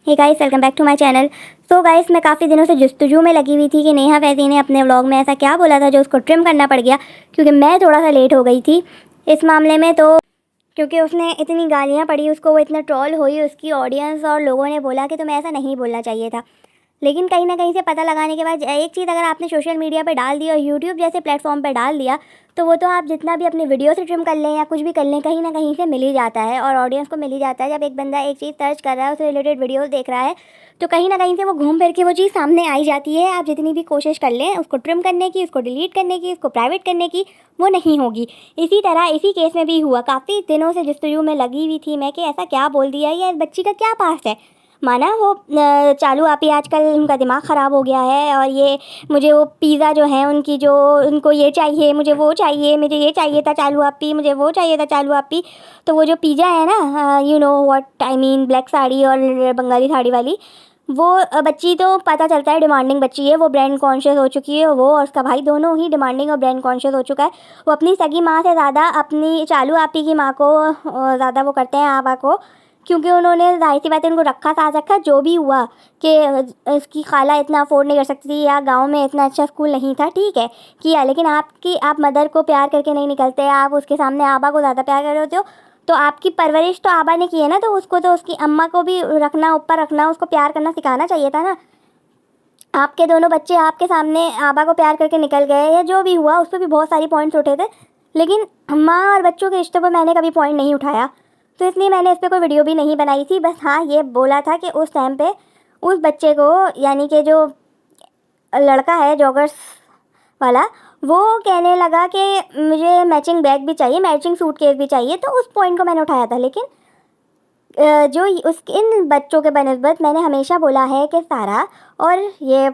Hey guys, welcome back to my channel. So guys, मैं काफ़ी दिनों से जस्तजू में लगी हुई थी कि नेहा फैज़ी ने अपने व्लॉग में ऐसा क्या बोला था जो उसको ट्रिम करना पड़ गया, क्योंकि मैं थोड़ा सा लेट हो गई थी इस मामले में। तो क्योंकि उसने इतनी गालियाँ पड़ी, उसको वो इतना ट्रोल हुई, उसकी ऑडियंस और लोगों ने बोला कि तुम्हें ऐसा नहीं बोलना चाहिए था। लेकिन कहीं ना कहीं से पता लगाने के बाद एक चीज़ अगर आपने सोशल मीडिया पे डाल दी और यूट्यूब जैसे प्लेटफॉर्म पे डाल दिया, तो वो तो आप जितना भी अपनी वीडियो से ट्रिम कर लें या कुछ भी कर लें, कहीं ना कहीं से मिल ही जाता है और ऑडियंस को मिल ही जाता है। जब एक बंदा एक चीज़ सर्च कर रहा है, उससे रिलेटेड वीडियोस देख रहा है, तो कहीं ना कहीं से वो घूम फिर के वो चीज़ सामने आई जाती है। आप जितनी भी कोशिश कर लें उसको ट्रिम करने की, उसको डिलीट करने की, उसको प्राइवेट करने की, वो नहीं होगी। इसी तरह इसी केस में भी हुआ। काफ़ी दिनों से जस्तजू में लगी हुई थी मैं कि ऐसा क्या बोल दिया, या इस बच्ची का क्या पास है। माना वो चालू आप ही आजकल उनका दिमाग ख़राब हो गया है, और ये मुझे वो पिज़्ज़ा जो है उनकी, जो उनको ये चाहिए, मुझे वो चाहिए, मुझे ये चाहिए था चालू आप ही, मुझे वो चाहिए था चालू आप ही। तो वो जो पिज़्ज़ा है ना, you know what I mean, black sari और बंगाली साड़ी वाली, वो बच्ची तो पता चलता है डिमांडिंग बच्ची है। वो ब्रांड कॉन्शियस हो चुकी है, वो और उसका भाई दोनों ही डिमांडिंग और ब्रांड कॉन्शियस हो चुका है। वो अपनी सगी माँ से ज़्यादा अपनी चालू आपी की माँ को ज़्यादा वो करते हैं, आबा को, क्योंकि उन्होंने जाहिर सी बात है उनको रखा साथ रखा। जो भी हुआ कि इसकी खाला इतना अफोर्ड नहीं कर सकती थी, या गांव में इतना अच्छा स्कूल नहीं था, ठीक है किया। लेकिन आप मदर को प्यार करके नहीं निकलते, आप उसके सामने आबा को ज़्यादा प्यार कर रहे होते हो। तो आपकी परवरिश तो आबा ने की है ना, तो उसको तो उसकी अम्मा को भी रखना, ऊपर रखना, उसको प्यार करना सिखाना चाहिए था ना। आपके दोनों बच्चे आपके सामने आबा को प्यार करके निकल गए, या जो भी हुआ उस पर भी बहुत सारी पॉइंट्स उठे थे, लेकिन माँ और बच्चों के रिश्तों पर मैंने कभी पॉइंट नहीं उठाया। तो इसलिए मैंने इस पर कोई वीडियो भी नहीं बनाई थी। बस हाँ, ये बोला था कि उस टाइम पे उस बच्चे को, यानी कि जो लड़का है जॉगर्स वाला, वो कहने लगा कि मुझे मैचिंग बैग भी चाहिए, मैचिंग सूटकेस भी चाहिए। तो उस पॉइंट को मैंने उठाया था। लेकिन जो उस इन बच्चों के बनस्बत मैंने हमेशा बोला है कि सारा और ये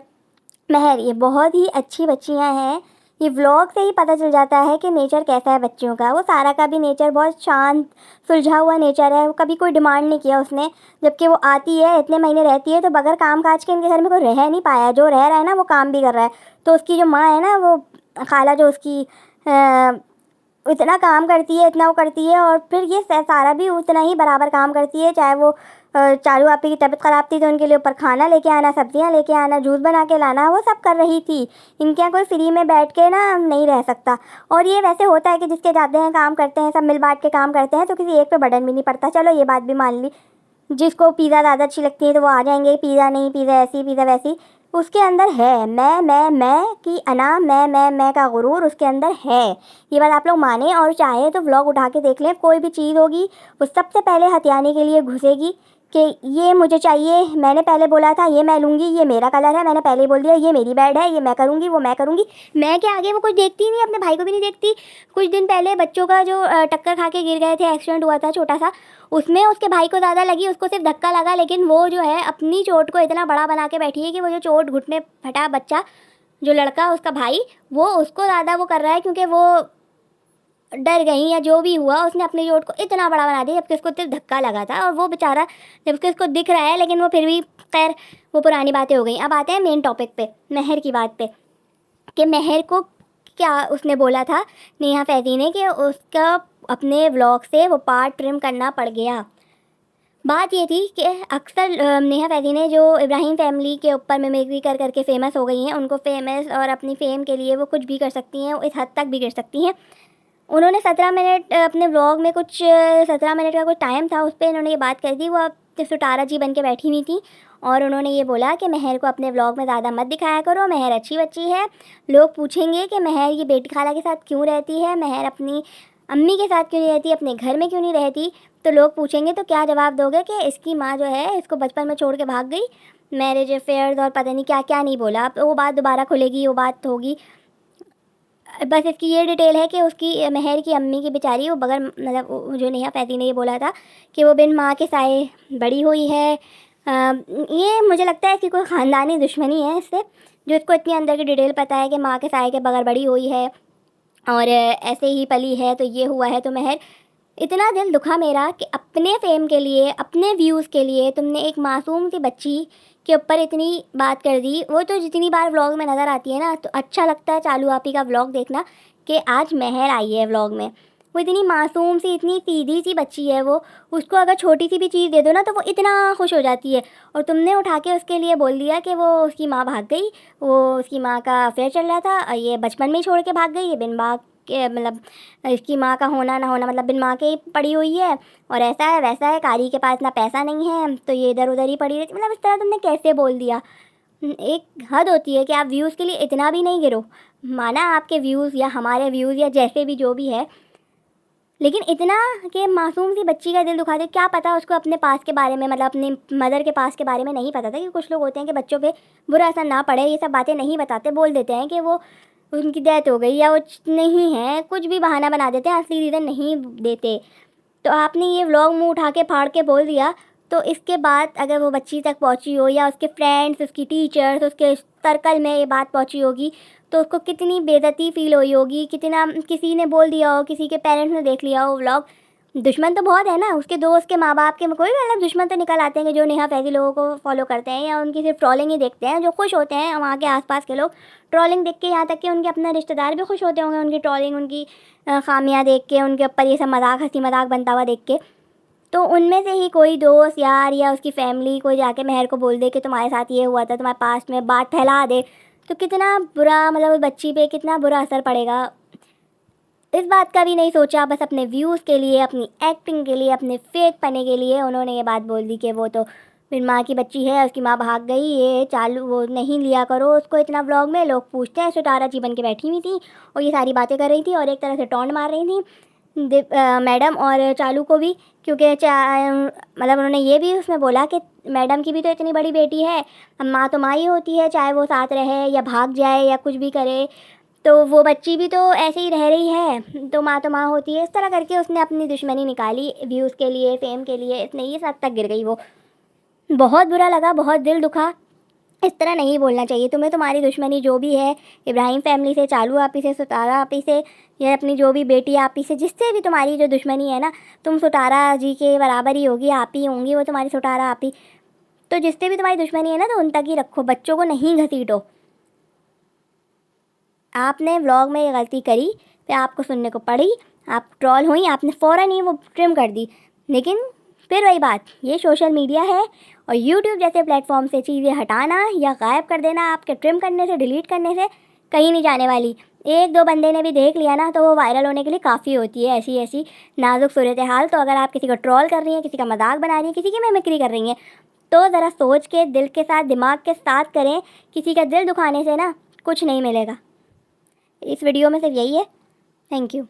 महर, ये बहुत ही अच्छी बच्चियां हैं। ये व्लॉग से ही पता चल जाता है कि नेचर कैसा है बच्चियों का। वो सारा का भी नेचर बहुत शांत सुलझा हुआ नेचर है। वो कभी कोई डिमांड नहीं किया उसने। जबकि वो आती है, इतने महीने रहती है, तो बगैर काम काज के इनके घर में कोई रह नहीं पाया। जो रह रहा है ना, वो काम भी कर रहा है। तो उसकी जो माँ है ना, वो खाला जो उसकी इतना काम करती है, इतना वो करती है, और फिर ये सारा भी उतना ही बराबर काम करती है। चाहे वो चालू आपी की तबीयत ख़राब थी तो उनके लिए ऊपर खाना लेके आना, सब्जियां लेके आना, जूस बना के लाना, वो सब कर रही थी। इनके यहाँ कोई फ्री में बैठ के ना नहीं रह सकता। और ये वैसे होता है कि जिसके जाते हैं, काम करते हैं, सब मिल बांट के काम करते हैं, तो किसी एक पे बर्डन भी नहीं पड़ता। चलो ये बात भी मान ली। जिसको पिज़्ज़ा ज़्यादा अच्छी लगती है तो वो आ जाएंगे, पिज़्ज़ा नहीं, पिज़्ज़ा ऐसी, पिज़्ज़ा वैसी। उसके अंदर है मैं की अना, मैं का गुरूर उसके अंदर है। ये बात आप लोग माने और चाहे तो व्लॉग उठा के देख लें। कोई भी चीज़ होगी वो सबसे पहले हथियाने के लिए घुसेगी कि ये मुझे चाहिए, मैंने पहले बोला था, ये मैं लूँगी, ये मेरा कलर है, मैंने पहले ही बोल दिया, ये मेरी बेड है, ये मैं करूँगी, वो मैं करूँगी। मैं के आगे वो कुछ देखती ही नहीं, अपने भाई को भी नहीं देखती। कुछ दिन पहले बच्चों का जो टक्कर खा के गिर गए थे, एक्सीडेंट हुआ था छोटा सा, उसमें उसके भाई को ज़्यादा लगी, उसको सिर्फ धक्का लगा। लेकिन वो जो है अपनी चोट को इतना बड़ा बना के बैठी है कि वो जो चोट घुटने फटा बच्चा, जो लड़का उसका भाई, वो उसको ज़्यादा वो कर रहा है, क्योंकि वो डर गई या जो भी हुआ, उसने अपनी चोट को इतना बड़ा बना दिया, जबकि उसको सिर्फ धक्का लगा था। और वो बेचारा, जबकि उसको दिख रहा है, लेकिन वो फिर भी, खैर वो पुरानी बातें हो गई। अब आते हैं मेन टॉपिक पे, महर की बात पे, कि महर को क्या उसने बोला था नेहा फैज़ी ने कि उसका अपने व्लॉग से वो पार्ट ट्रिम करना पड़ गया। बात ये थी कि अक्सर नेहा फैज़ी ने, जो इब्राहिम फैमिली के ऊपर मिमिक्री कर करके फ़ेमस हो गई हैं, उनको फेमस और अपनी फ़ेम के लिए वो कुछ भी कर सकती हैं, वो इस हद तक भी कर सकती हैं। उन्होंने 17 मिनट अपने व्लॉग में, कुछ 17 मिनट का कुछ टाइम था, उस पर इन्होंने ये बात कर दी। वो अब सितारा जी बन के बैठी हुई थी, और उन्होंने ये बोला कि महर को अपने व्लॉग में ज़्यादा मत दिखाया करो, महर अच्छी बच्ची है। लोग पूछेंगे कि महर ये बेटी खाला के साथ क्यों रहती है, महर अपनी अम्मी के साथ क्यों नहीं रहती, अपने घर में क्यों नहीं रहती। तो लोग पूछेंगे तो क्या जवाब दोगे कि इसकी माँ जो है इसको बचपन में छोड़ के भाग गई, मैरिज अफेयर्स और पता नहीं क्या क्या नहीं बोला। अब वो बात दोबारा खुलेगी, वो बात होगी। बस इसकी ये डिटेल है कि उसकी महर की अम्मी की बेचारी, वो बगैर मतलब जो नेहा फैज़ी ने ये बोला था कि वो बिन माँ के साए बड़ी हुई है। ये मुझे लगता है कि कोई ख़ानदानी दुश्मनी है इससे, जो इसको इतनी अंदर की डिटेल पता है कि माँ के साए के बगैर बड़ी हुई है और ऐसे ही पली है, तो ये हुआ है। तो महर, इतना दिल दुखा मेरा कि अपने फेम के लिए, अपने व्यूज़ के लिए तुमने एक मासूम सी बच्ची के ऊपर इतनी बात कर दी। वो तो जितनी बार व्लॉग में नज़र आती है ना, तो अच्छा लगता है चालू आपी का व्लॉग देखना कि आज महर आई है व्लॉग में। वो इतनी मासूम सी, इतनी सीधी सी बच्ची है वो, उसको अगर छोटी सी भी चीज़ दे दो ना तो वो इतना खुश हो जाती है। और तुमने उठा के उसके लिए बोल दिया कि वो उसकी माँ भाग गई, वो उसकी माँ का अफेयर चल रहा था, ये बचपन में ही छोड़ के भाग गई, ये बिन माँ के मतलब इसकी माँ का होना ना होना मतलब बिन माँ के ही पड़ी हुई है, और ऐसा है वैसा है, कारी के पास ना पैसा नहीं है तो ये इधर उधर ही पड़ी रहती। मतलब इस तरह तुमने कैसे बोल दिया। एक हद होती है कि आप व्यूज़ के लिए इतना भी नहीं गिरो। माना आपके व्यूज़ या हमारे व्यूज़ या जैसे भी जो भी है, लेकिन इतना कि मासूम सी बच्ची का दिल दुखा दे। क्या पता उसको अपने पास के बारे में, मतलब अपनी मदर के पास के बारे में नहीं पता था, कि कुछ लोग होते हैं कि बच्चों पे बुरा असर ना पड़े ये सब बातें नहीं बताते, बोल देते हैं कि वो उनकी डेथ हो गई या वो नहीं है, कुछ भी बहाना बना देते हैं, असली रीज़न नहीं देते। तो आपने ये व्लॉग मुँह उठा के फाड़ के बोल दिया, तो इसके बाद अगर वो बच्ची तक पहुंची हो या उसके फ्रेंड्स, उसकी टीचर्स, उसके सर्कल में ये बात पहुंची होगी, तो उसको कितनी बेइज्जती फ़ील हुई होगी, कितना किसी ने बोल दिया हो, किसी के पेरेंट्स ने देख लिया हो व्लॉग। दुश्मन तो बहुत है ना, उसके दोस्त के माँ बाप के कोई भी मतलब दुश्मन तो निकल आते हैं कि जो नेहा फैज़ी लोगों को फॉलो करते हैं या उनकी सिर्फ ट्रोलिंग ही देखते हैं। जो खुश होते हैं वहाँ के आसपास के लोग ट्रोलिंग देख के, यहाँ तक कि उनके अपने रिश्तेदार भी खुश होते होंगे उनकी ट्रोलिंग, उनकी खामियाँ देख के, उनके ऊपर ये सब मजाक, हंसी मजाक बनता हुआ देख के। तो उनमें से ही कोई दोस्त यार या उसकी फैमिली कोई जाके मेहर को बोल दे कि तुम्हारे साथ ये हुआ था, तुम्हारे पास्ट में बात फैला दे, तो कितना बुरा, मतलब उस बच्ची पे कितना बुरा असर पड़ेगा। इस बात का भी नहीं सोचा, बस अपने व्यूज़ के लिए, अपनी एक्टिंग के लिए, अपने फेक पने के लिए उन्होंने ये बात बोल दी कि वो तो फिर माँ की बच्ची है, उसकी माँ भाग गई, ये चालू वो नहीं लिया करो उसको इतना व्लॉग में। लोग पूछते हैं, सितारा जी बन के बैठी हुई थी और ये सारी बातें कर रही थी और एक तरह से टॉन्ट मार रही थी मैडम और चालू को भी, क्योंकि मतलब उन्होंने ये भी उसमें बोला कि मैडम की भी तो इतनी बड़ी बेटी है, अब माँ तो माँ ही होती है, चाहे वो साथ रहे या भाग जाए या कुछ भी करे, तो वो बच्ची भी तो ऐसे ही रह रही है, तो माँ होती है। इस तरह करके उसने अपनी दुश्मनी निकाली व्यूज़ के लिए, फेम के लिए, इतने ही हद तक गिर गई वो। बहुत बुरा लगा, बहुत दिल दुखा। इस तरह नहीं बोलना चाहिए तुम्हें। तुम्हारी दुश्मनी जो भी है इब्राहिम फैमिली से, चालू आपी से, सुतारा आपी से, या अपनी जो भी बेटी आपी से, जिससे भी तुम्हारी जो दुश्मनी है ना, तुम सुतारा जी के बराबर ही होगी, आप ही होंगी वो तुम्हारी सुतारा आपी। तो जिससे भी तुम्हारी दुश्मनी है ना, तो उन तक ही रखो, बच्चों को नहीं घसीटो। आपने व्लॉग में ये गलती करी, फिर आपको सुनने को पड़ी, आप ट्रॉल हुई, आपने फ़ौरन ही वो ट्रिम कर दी। लेकिन फिर वही बात, ये सोशल मीडिया है और यूट्यूब जैसे प्लेटफॉर्म से चीज़ें हटाना या गायब कर देना आपके ट्रिम करने से, डिलीट करने से कहीं नहीं जाने वाली। एक दो बंदे ने भी देख लिया ना तो वो वायरल होने के लिए काफ़ी होती है ऐसी ऐसी नाजुक सूरत हाल। तो अगर आप किसी को ट्रोल कर रही हैं, किसी का मजाक बना रही हैं, किसी की मिमिक्री कर रही हैं, तो ज़रा सोच के, दिल के साथ, दिमाग के साथ करें। किसी का दिल दुखाने से ना कुछ नहीं मिलेगा। इस वीडियो में सिर्फ यही है। Thank you.